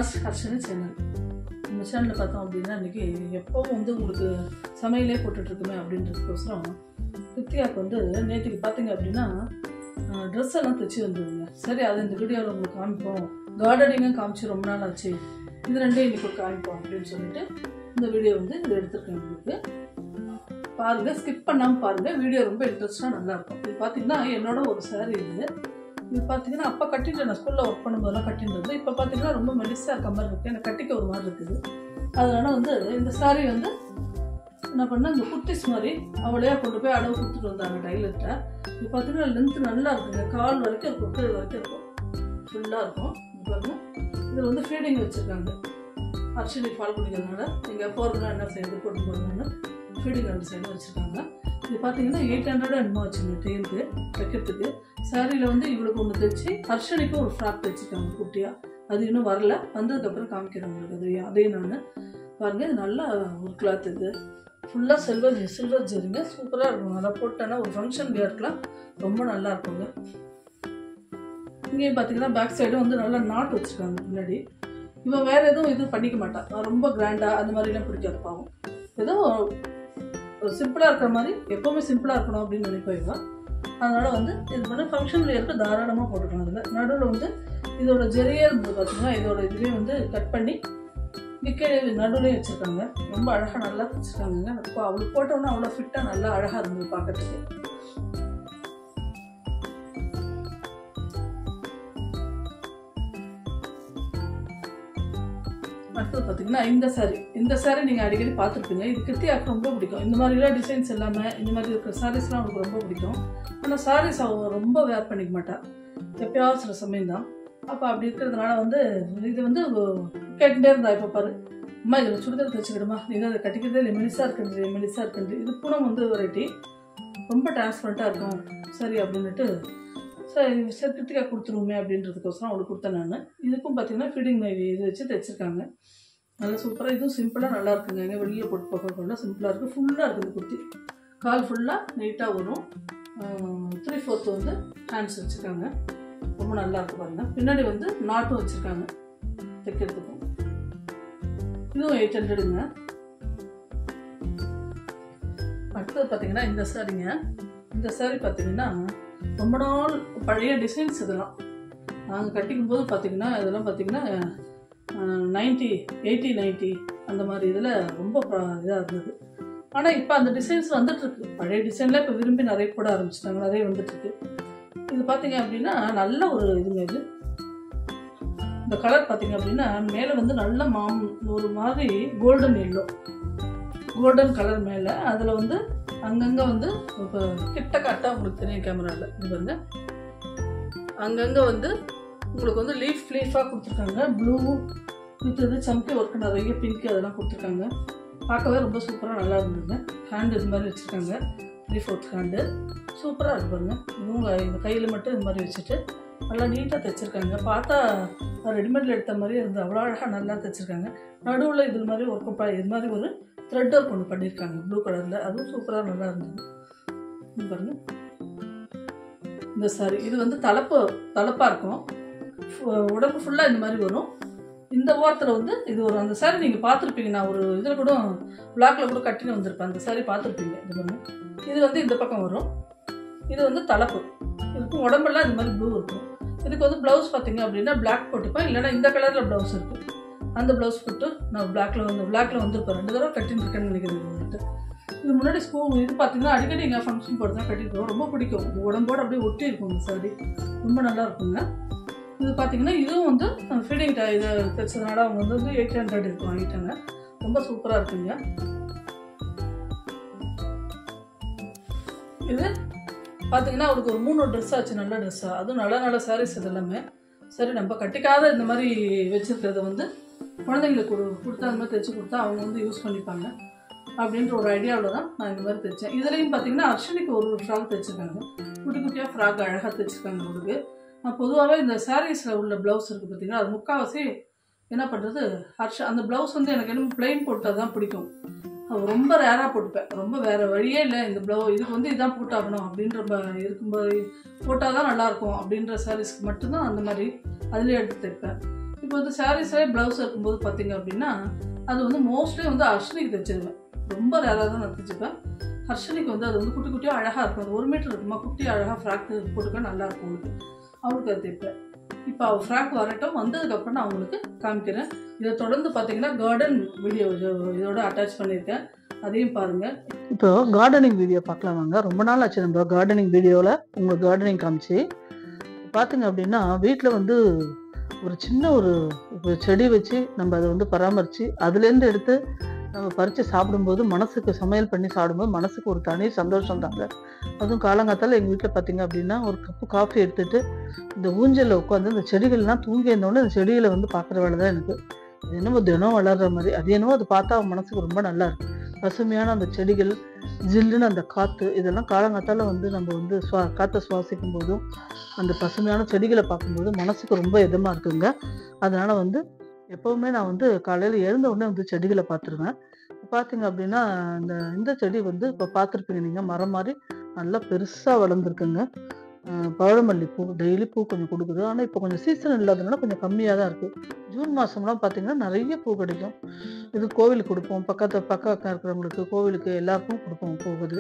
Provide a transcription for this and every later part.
Harshini channel. இந்த சேனலில் பார்த்தோம் அப்படின்னா இன்றைக்கி எப்போவும் வந்து உங்களுக்கு சமையலே போட்டுட்ருக்குமே அப்படின்றதுக்கோசரம் கிருத்திகாவுக்கு வந்து நேற்றுக்கு பார்த்தீங்க அப்படின்னா ட்ரெஸ் எல்லாம் தைச்சி வந்துடுங்க. சரி, அதை இந்த வீடியோவில் உங்களுக்கு காமிப்போம். கார்டனிங்கும் காமிச்சு ரொம்ப நாள் ஆச்சு, இது ரெண்டே இன்றைக்கி காமிப்போம் அப்படின்னு சொல்லிட்டு இந்த வீடியோ வந்து இது எடுத்துருக்கேன். உங்களுக்கு பாருங்கள், ஸ்கிப் பண்ணாமல் பாருங்கள். வீடியோ ரொம்ப இன்ட்ரெஸ்ட்டாக நல்லாயிருக்கும். இது பார்த்தீங்கன்னா என்னோட ஒரு சாரீ இது பார்த்தீங்கன்னா அப்போ கட்டிட்டு நான் ஸ்கூலில் ஒர்க் பண்ணும்போதெல்லாம் கட்டின்றது. இப்போ பார்த்தீங்கன்னா ரொம்ப மெலிசாக இருக்க மாதிரி இருக்குது, எனக்கு கட்டிக்க ஒரு மாதிரி இருக்குது. அதனால் வந்து இந்த சாரீ வந்து என்ன பண்ணால் இந்த குர்த்திஸ் மாதிரி அவளையா கொண்டு போய் அளவு கொடுத்துட்டு வந்தாங்க டைலர்கிட்ட. இது பார்த்தீங்கன்னா லென்த்து நல்லா இருக்குங்க, கால் வரைக்கும் இருக்கும், கீழ் வரைக்கும் இருக்கும், ஃபுல்லாக இருக்கும். பாருங்க, இதில் வந்து ஃபீடிங் வச்சுருக்காங்க. ஹர்ஷினி பால் குடிக்கிறதுனால நீங்கள் போகிறதுனா என்ன செய்யுது போட்டு போடுறதுன்னு ஃபீடிங் ரெண்டு சைடும் வச்சுருக்காங்க. இது பார்த்தீங்கன்னா 800 என்னமோ வச்சுங்க டெய்லுக்கு தைக்கிறதுக்கு. சாரியில் வந்து இவளுக்கு ஒன்று தைச்சி ஹர்ஷனிக்கு ஒரு ஃப்ராக் தைச்சிருக்காங்க குட்டியாக. அது இன்னும் வரல, வந்ததுக்கப்புறம் காமிக்கிறேன் உங்களுக்கு. அதே நான் பாருங்கள், இது நல்லா ஒரு கிளாத். இது ஃபுல்லாக சில்வர் ஜெரிங்க, சூப்பராக இருக்கும். நல்லா போட்டேன்னா ஒரு ஃபங்க்ஷன் வேர்க்கெலாம் ரொம்ப நல்லா இருக்குங்க. இங்கேயும் பார்த்தீங்கன்னா பேக் சைடும் வந்து நல்லா நாட் வச்சுருக்காங்க பின்னாடி. இவன் வேறு எதுவும் இது பண்ணிக்க மாட்டான், ரொம்ப கிராண்டாக அந்த மாதிரிலாம் பிடிக்காது பாவம். ஏதோ சிம்பிளாக இருக்கிற மாதிரி, எப்போவுமே சிம்பிளாக இருக்கணும் அப்படின்னு நினைப்பேன். அதனால் வந்து இது பண்ண ஃபங்க்ஷன் வேருக்கு தாராளமாக போட்டுக்கலாம். அதில் நடுவில் வந்து இதோட ஜெரியே இருந்தது பார்த்தீங்கன்னா, இதோட இதுவே வந்து கட் பண்ணி விக்கெட் நடுவிலே வச்சுருக்காங்க. ரொம்ப அழகாக நல்லா வச்சுருக்காங்க. இப்போ அவளுக்கு போட்டோன்னா அவ்வளோ ஃபிட்டாக நல்லா அழகாக இருந்தது பார்க்கறதுக்கு. அடுத்தது பார்த்தீங்கன்னா இந்த சாரீ நீங்கள் அடிக்கடி பார்த்துருப்பீங்க. இது கிருத்தியாவுக்கு ரொம்ப பிடிக்கும். இந்த மாதிரிலாம் டிசைன்ஸ் எல்லாமே இந்த மாதிரி இருக்கிற சாரீஸ்லாம் அவங்களுக்கு ரொம்ப பிடிக்கும். ஆனால் சாரீஸ் அவங்க ரொம்ப வேர் பண்ணிக்க மாட்டாள், எப்பயாவது சில சமயம் தான். அப்போ அப்படி இருக்கிறதுனால வந்து இது வந்து கேட்டுகிட்டே இருந்தா. இப்போ பாரு அம்மா, இதில் சுடிதார் தைச்சிக்கிடுமா, நீங்கள் அதை கட்டிக்கிறதே இல்லை, மெலிசாக இருக்குது. இது பூனம் வந்து வெரைட்டி ரொம்ப டிரான்ஸ்பரண்ட்டாக இருக்கும். சரி அப்படின்ட்டு சரி கிருத்திகா கொடுத்துருவோமே அப்படின்றதுக்கோசரம் அவளுக்கு கொடுத்தேன் நான். இதுக்கும் பார்த்தீங்கன்னா ஃபீடிங் இது வச்சு தைச்சிருக்காங்க. நல்லா சூப்பராக, இதுவும் சிம்பிளாக நல்லா இருக்குங்க. எங்கே வெளியில் போட்டு போக சிம்பிளாக இருக்குது. ஃபுல்லாக இருக்குது குர்த்தி, கால் ஃபுல்லாக நீட்டாக வரும். 3/4 வந்து ஹேண்ட்ஸ் வச்சுருக்காங்க. ரொம்ப நல்லா இருக்குது பாருங்கள். பின்னாடி வந்து நாட்டும் வச்சுருக்காங்க தைக்கிறதுக்கும். இதுவும் 800ங்க. அடுத்தது பார்த்தீங்கன்னா இந்த சாரீ பார்த்தீங்கன்னா ரொம்ப நாள் பழைய டிசைன்ஸ். இதெல்லாம் நாங்கள் கட்டிக்கும் போது பார்த்தீங்கன்னா இதெல்லாம் பார்த்தீங்கன்னா 80-90 அந்த மாதிரி இதில் ரொம்ப இதாக இருந்தது. ஆனால் இப்போ அந்த டிசைன்ஸ் வந்துட்டுருக்கு. பழைய டிசைனில் இப்போ விரும்பி நிறைய போட ஆரம்பிச்சிட்டாங்க, நிறைய வந்துட்டுருக்கு. இது பார்த்தீங்க அப்படின்னா நல்ல ஒரு இதுங்க. இது இந்த கலர் பார்த்தீங்க அப்படின்னா மேலே வந்து நல்ல ஒரு மாதிரி கோல்டன் கலர் மேலே. அதில் வந்து அங்கங்கே வந்து இப்போ கிட்ட காட்டாக உங்களுக்கு தெரியும் கேமராவில். இது பாருங்க, அங்கங்கே வந்து உங்களுக்கு வந்து லீஃபாக கொடுத்துருக்காங்க. ப்ளூ வித் இது சம்பி ஒர்க்கு நிறைய பிங்க் அதெல்லாம் கொடுத்துருக்காங்க. பார்க்கவே ரொம்ப சூப்பராக நல்லா இருந்ததுங்க. ஹேண்டு இது மாதிரி வச்சுருக்காங்க, 3/4 ஹேண்டு சூப்பராக இருக்கு பாருங்க. இவங்க இந்த கையில் மட்டும் இது மாதிரி வச்சுட்டு நல்லா நீட்டாக தைச்சிருக்காங்க. பார்த்தா ரெடிமேடில் எடுத்த மாதிரி இருந்து அவ்வளோ அழகாக நல்லா தைச்சிருக்காங்க. நடுவில் இது மாதிரி ஒர்க்கு இது மாதிரி ஒரு த்ரெட் ஒர்க் ஒன்று பண்ணியிருக்காங்க ப்ளூ கலரில், அதுவும் சூப்பராக நல்லா இருந்தது. பாருங்க இந்த சாரி, இது வந்து தலப்பாக இருக்கும், உடம்பு ஃபுல்லாக இந்த மாதிரி வரும். இந்த ஓரத்தில் வந்து இது ஒரு அந்த சாரி நீங்கள் பார்த்துருப்பீங்க. நான் ஒரு இதில் கூட பிளாக்கில் கூட கட்டின்னு வந்திருப்பேன். அந்த சாரி பார்த்துருப்பீங்க. இது பாருங்க, இது வந்து இந்த பக்கம் வரும். இது வந்து தலப்பு இதுக்கும், உடம்பெல்லாம் இந்த மாதிரி ப்ளூ இருக்கும். இதுக்கு வந்து ப்ளவுஸ் பார்த்தீங்க அப்படின்னா பிளாக் போட்டுப்பேன், இல்லைன்னா இந்த கலரில் ப்ளவுஸ் இருக்குது. அந்த ப்ளவுஸ் போட்டு நான் பிளாக்ல வந்துருப்பேன். 2 தடவை கட்டின்னு இருக்கேன்னு நினைக்கிறேன். இது முன்னாடி ஸ்கூல் இது பார்த்தீங்கன்னா அடிக்கடி எங்கள் ஃபங்க்ஷன் போட்டு தான் கட்டிட்டு ரொம்ப பிடிக்கும். இது உடம்போடு அப்படியே ஒட்டி இருக்கும் இந்த சாரி, ரொம்ப நல்லா இருக்குங்க. இது பார்த்தீங்கன்னா இதுவும் வந்து ஃபீடிங் இதை தைச்சதுனால அவங்க வந்து 800 இதுக்கு வாங்கிட்டாங்க. ரொம்ப சூப்பராக இருக்குங்க. இது பார்த்தீங்கன்னா அவருக்கு ஒரு 3 ட்ரெஸ் ஆச்சு, நல்ல ட்ரெஸ்ஸாக. அதுவும் நல்ல சாரீஸ் இது எல்லாமே. சரி, நம்ம கட்டிக்காத இந்த மாதிரி வச்சுருக்கிறத வந்து குழந்தைங்களுக்கு கொடுத்தா அந்த மாதிரி தைச்சி கொடுத்தா அவங்க வந்து யூஸ் பண்ணிப்பாங்க அப்படின்ற ஒரு ஐடியாவில் தான் நான் இந்த மாதிரி தைச்சேன். இதுலேயும் பார்த்தீங்கன்னா ஹர்ஷனிக்கு ஒரு ஃப்ராக் தைச்சிருக்காங்க. குட்டியாக ஃப்ராக் அழகாக தைச்சிருக்காங்க அவங்களுக்கு. நான் பொதுவாகவே இந்த சாரீஸில் உள்ள ப்ளவுஸ் இருக்குது பார்த்தீங்கன்னா, அது முக்கால்வாசி என்ன பண்ணுறது, அந்த ப்ளவுஸ் வந்து எனக்கு என்ன பிளெயின் போட்டால் தான் பிடிக்கும். ரொம்ப ரேராக போட்டுப்பேன். ரொம்ப வேறு வழியே இல்லை, இந்த இதுக்கு வந்து இதான் போட்டாகணும் அப்படின்ற இருக்கும்போது போட்டால் தான் நல்லாயிருக்கும் அப்படின்ற சாரீஸ்க்கு மட்டும்தான் அந்த மாதிரி அதிலே எடுத்து தைப்பேன். இப்போ வந்து சாரீஸ்லேயே ப்ளவுஸ் இருக்கும்போது பார்த்தீங்க அப்படின்னா அது வந்து மோஸ்ட்லி வந்து ஹர்ஷினிக்கு தைச்சிருவேன். ரொம்ப ரேராக தான் நான் தைச்சிப்பேன். ஹர்ஷினிக்கு வந்து அது வந்து குட்டி குட்டியாக அழகாக இருக்கும். அது 1 மீட்டர் இருக்குமா, குட்டி அழகாக ஃப்ராக் போட்டுக்க நல்லாயிருக்கும் உங்களுக்கு. அவங்களுக்கு அது தைப்பேன். இப்போ அவள் ஃப்ராக் வரட்டும், வந்ததுக்கப்புறம் நான் அவங்களுக்கு காமிக்கிறேன். இதை தொடர்ந்து பார்த்தீங்கன்னா கார்டன் வீடியோ இதோட அட்டாச் பண்ணியிருக்கேன், அதையும் பாருங்கள். இப்போ கார்டனிங் வீடியோ பார்க்கலாம் வாங்க. ரொம்ப நாள் ஆச்சு நம்ம கார்டனிங் வீடியோவில் உங்களுக்கு கார்டனிங் காமிச்சு. பார்த்தீங்க அப்படின்னா வீட்டில் வந்து ஒரு சின்ன ஒரு செடி வச்சு நம்ம அதை வந்து பராமரித்து அதுலேருந்து எடுத்து நம்ம பறித்து சாப்பிடும்போது மனசுக்கு சமையல் பண்ணி சாப்பிடும்போது மனசுக்கு ஒரு தனி சந்தோஷம் தாங்க. அதுவும் காலங்காத்தால் எங்கள் வீட்டில் பார்த்தீங்க அப்படின்னா ஒரு கப்பு காஃபி எடுத்துகிட்டு இந்த ஊஞ்சலில் உட்காந்து இந்த செடிகள்லாம் தூங்கி இருந்தோடனே இந்த செடிகளை வந்து பார்க்குற வேலை தான் எனக்கு. அது என்னமோ தினம் வளர்கிற மாதிரி, அது என்னவோ அது பார்த்தா மனசுக்கு ரொம்ப நல்லா இருக்கும். பசுமையான அந்த செடிகள், ஜில்லுன்னு அந்த காற்று, இதெல்லாம் காலங்காத்தால் வந்து நம்ம வந்து காற்றை சுவாசிக்கும் போதும் அந்த பசுமையான செடிகளை பார்க்கும்போது மனசுக்கு ரொம்ப இதமாக இருக்குங்க. அதனால் வந்து எப்போவுமே நான் வந்து காலையில் எழுந்த உடனே வந்து செடிகளை பார்த்துருவேன். பார்த்தீங்க அப்படின்னா இந்த செடி வந்து இப்போ பார்த்துருப்பீங்க நீங்கள், மரம் மாதிரி நல்லா பெருசாக வளர்ந்துருக்குங்க. பவழமல்லி பூ டெய்லி பூ கொஞ்சம் கொடுக்குது. ஆனால் இப்போ கொஞ்சம் சீசன் இல்லாததுனால கொஞ்சம் கம்மியாக தான் இருக்குது. ஜூன் மாதம்லாம் பார்த்திங்கன்னா நிறைய பூ கிடைக்கும். இது கோவிலுக்கு கொடுப்போம், பக்கம் இருக்கிறவங்களுக்கு, கோவிலுக்கு எல்லாருக்கும் கொடுப்போம். போகுது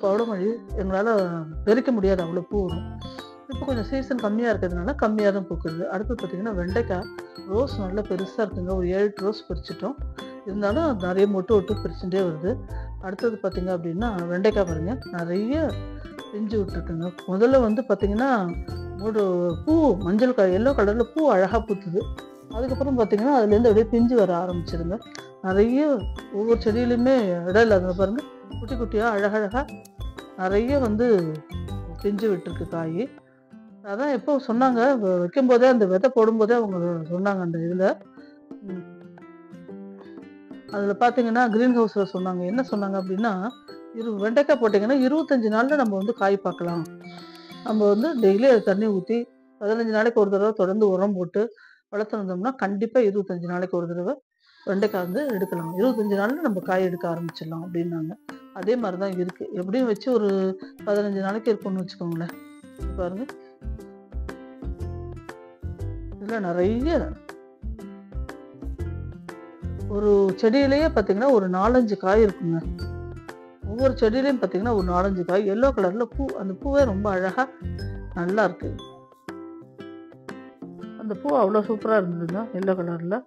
பவழமல்லி எங்களால் பெருக்க முடியாது, அவ்வளோ பூ வரும். இப்போ கொஞ்சம் சீசன் கம்மியாக இருக்கிறதுனால கம்மியாக தான் பூக்குது. அடுத்து பார்த்திங்கன்னா வெண்டைக்காய், ரோஸ் நல்லா பெருசாக இருக்குங்க. ஒரு 7 ரோஸ் பறிச்சிட்டோம். இருந்தாலும் நிறைய மொட்டு பிரிச்சுட்டே வருது. அடுத்தது பார்த்திங்க அப்படின்னா வெண்டைக்காய் பாருங்கள், நிறைய பிஞ்சு விட்டுருக்குங்க. முதல்ல வந்து பார்த்திங்கன்னா ஒரு பூ மஞ்சள் எல்லோ கலரில் பூ அழகாக பூத்துது. அதுக்கப்புறம் பார்த்திங்கன்னா அதுலேருந்து அப்படியே பிஞ்சு வர ஆரம்பிச்சிருங்க. நிறைய ஒவ்வொரு செடியிலையுமே இடம் இல்லாத பாருங்கள், குட்டி குட்டியாக அழகழகாக நிறைய வந்து பிஞ்சு விட்டுருக்கு காய். அதான் எப்போ சொன்னாங்க வைக்கும்போதே, அந்த விதை போடும்போதே அவங்க சொன்னாங்க அந்த இதில். அதில் பார்த்தீங்கன்னா க்ரீன் ஹவுஸில் சொன்னாங்க, என்ன சொன்னாங்க அப்படின்னா, வெண்டைக்காய் போட்டிங்கன்னா 25 நாளில் நம்ம வந்து காய் பார்க்கலாம். நம்ம வந்து டெய்லி அது தண்ணி ஊற்றி 15 நாளைக்கு ஒரு தடவை தொடர்ந்து உரம் போட்டு வளர்த்துருந்தோம்னா கண்டிப்பாக 25 நாளைக்கு ஒரு தடவை வெண்டைக்காய் வந்து எடுக்கலாம். 25 நாளில் நம்ம காய் எடுக்க ஆரம்பிச்சிடலாம் அப்படின்னாங்க. அதே மாதிரி தான் இருக்குது. எப்படியும் வச்சு ஒரு 15 நாளைக்கு இருக்குன்னு வச்சுக்கோங்களேன். பாருங்க, இதில் நிறைய ஒரு செடியிலேயே பார்த்தீங்கன்னா ஒரு 4-5 காய் இருக்குங்க. ஒவ்வொரு செடியிலையும் பார்த்தீங்கன்னா ஒரு 4-5 காய். எல்லோ கலரில் பூ, அந்த பூவே ரொம்ப அழகாக நல்லா இருக்கு. அந்த பூ அவ்வளோ சூப்பராக இருந்ததுங்க, எல்லோ கலரில்.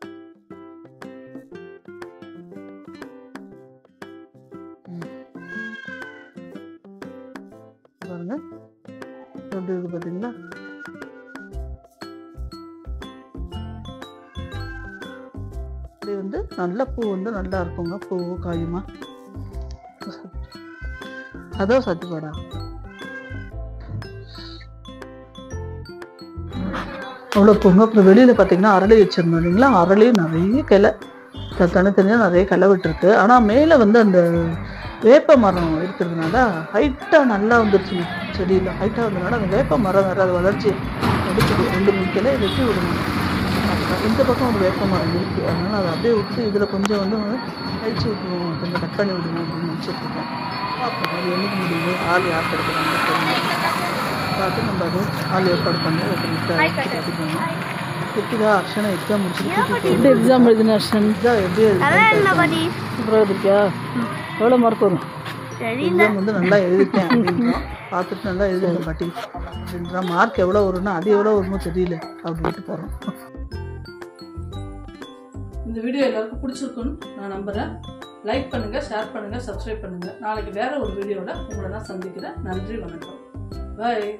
பாருங்க எப்படி இருக்கு பார்த்தீங்களா. அப்படி வந்து நல்ல பூ வந்து நல்லா இருக்குங்க, பூ காயுமா. அதோ சத்திப்பாடா, அவ்வளோ பூங்க. அப்புறம் வெளியில் பார்த்தீங்கன்னா அரளி வச்சிருந்தோம் இல்லைங்களா, அரளியும் நிறைய கிளை தனித்தனியாக நிறைய கிளை விட்டுருக்கு. ஆனால் மேலே வந்து அந்த வேப்ப மரம் இருக்கிறதுனால ஹைட்டாக நல்லா வந்துருச்சு. செடியில் ஹைட்டாக வந்ததுனால அந்த வேப்ப மரம் வேறு அது வளர்ச்சி எடுத்துது. 2-3 கிளை வெட்டி விடணும். இந்த பக்கம் ஒரு வேப்ப மரம் இருக்குது, அதனால் அதை அப்படியே விட்டு இதில் கொஞ்சம் வந்து கழிச்சு விட்டுருவோம், கொஞ்சம் கட் பண்ணி விடணும் அப்படின்னு நினச்சிட்ருக்கேன். பார்ப்போம் அது என்னைக்கு முடியுது, ஆள் யார் கிடைக்கிறாங்க பார்த்து நம்ம அது ஆள் ஏற்பாடு பண்ணி கற்றுக்கணும். எப்படிதா அர்ஷனா எக்ஸாம் முடிச்சுட்டு எப்படி எக்ஸாம் எழுதுனா அர்ஷன் எப்படி சூப்பராக இருக்கியா? எவ்வளோ மார்க் வரும்? எக்ஸாம் வந்து நல்லா எழுதிட்டேன் அப்படின்றோம். பார்த்துட்டு நல்லா எழுதுங்க பாட்டி அப்படின்றா. மார்க் எவ்வளோ வரும்னா அது எவ்வளோ வருமோ தெரியல அப்படின்ட்டு போகிறோம். இந்த வீடியோ எல்லாருக்கும் பிடிச்சிருக்குன்னு நான் நம்புகிறேன். லைக் பண்ணுங்கள், ஷேர் பண்ணுங்கள், சப்ஸ்கிரைப் பண்ணுங்கள். நாளைக்கு வேறு ஒரு வீடியோவில் உங்களை நான் சந்திக்கிறேன். நன்றி, வணக்கம், பாய்.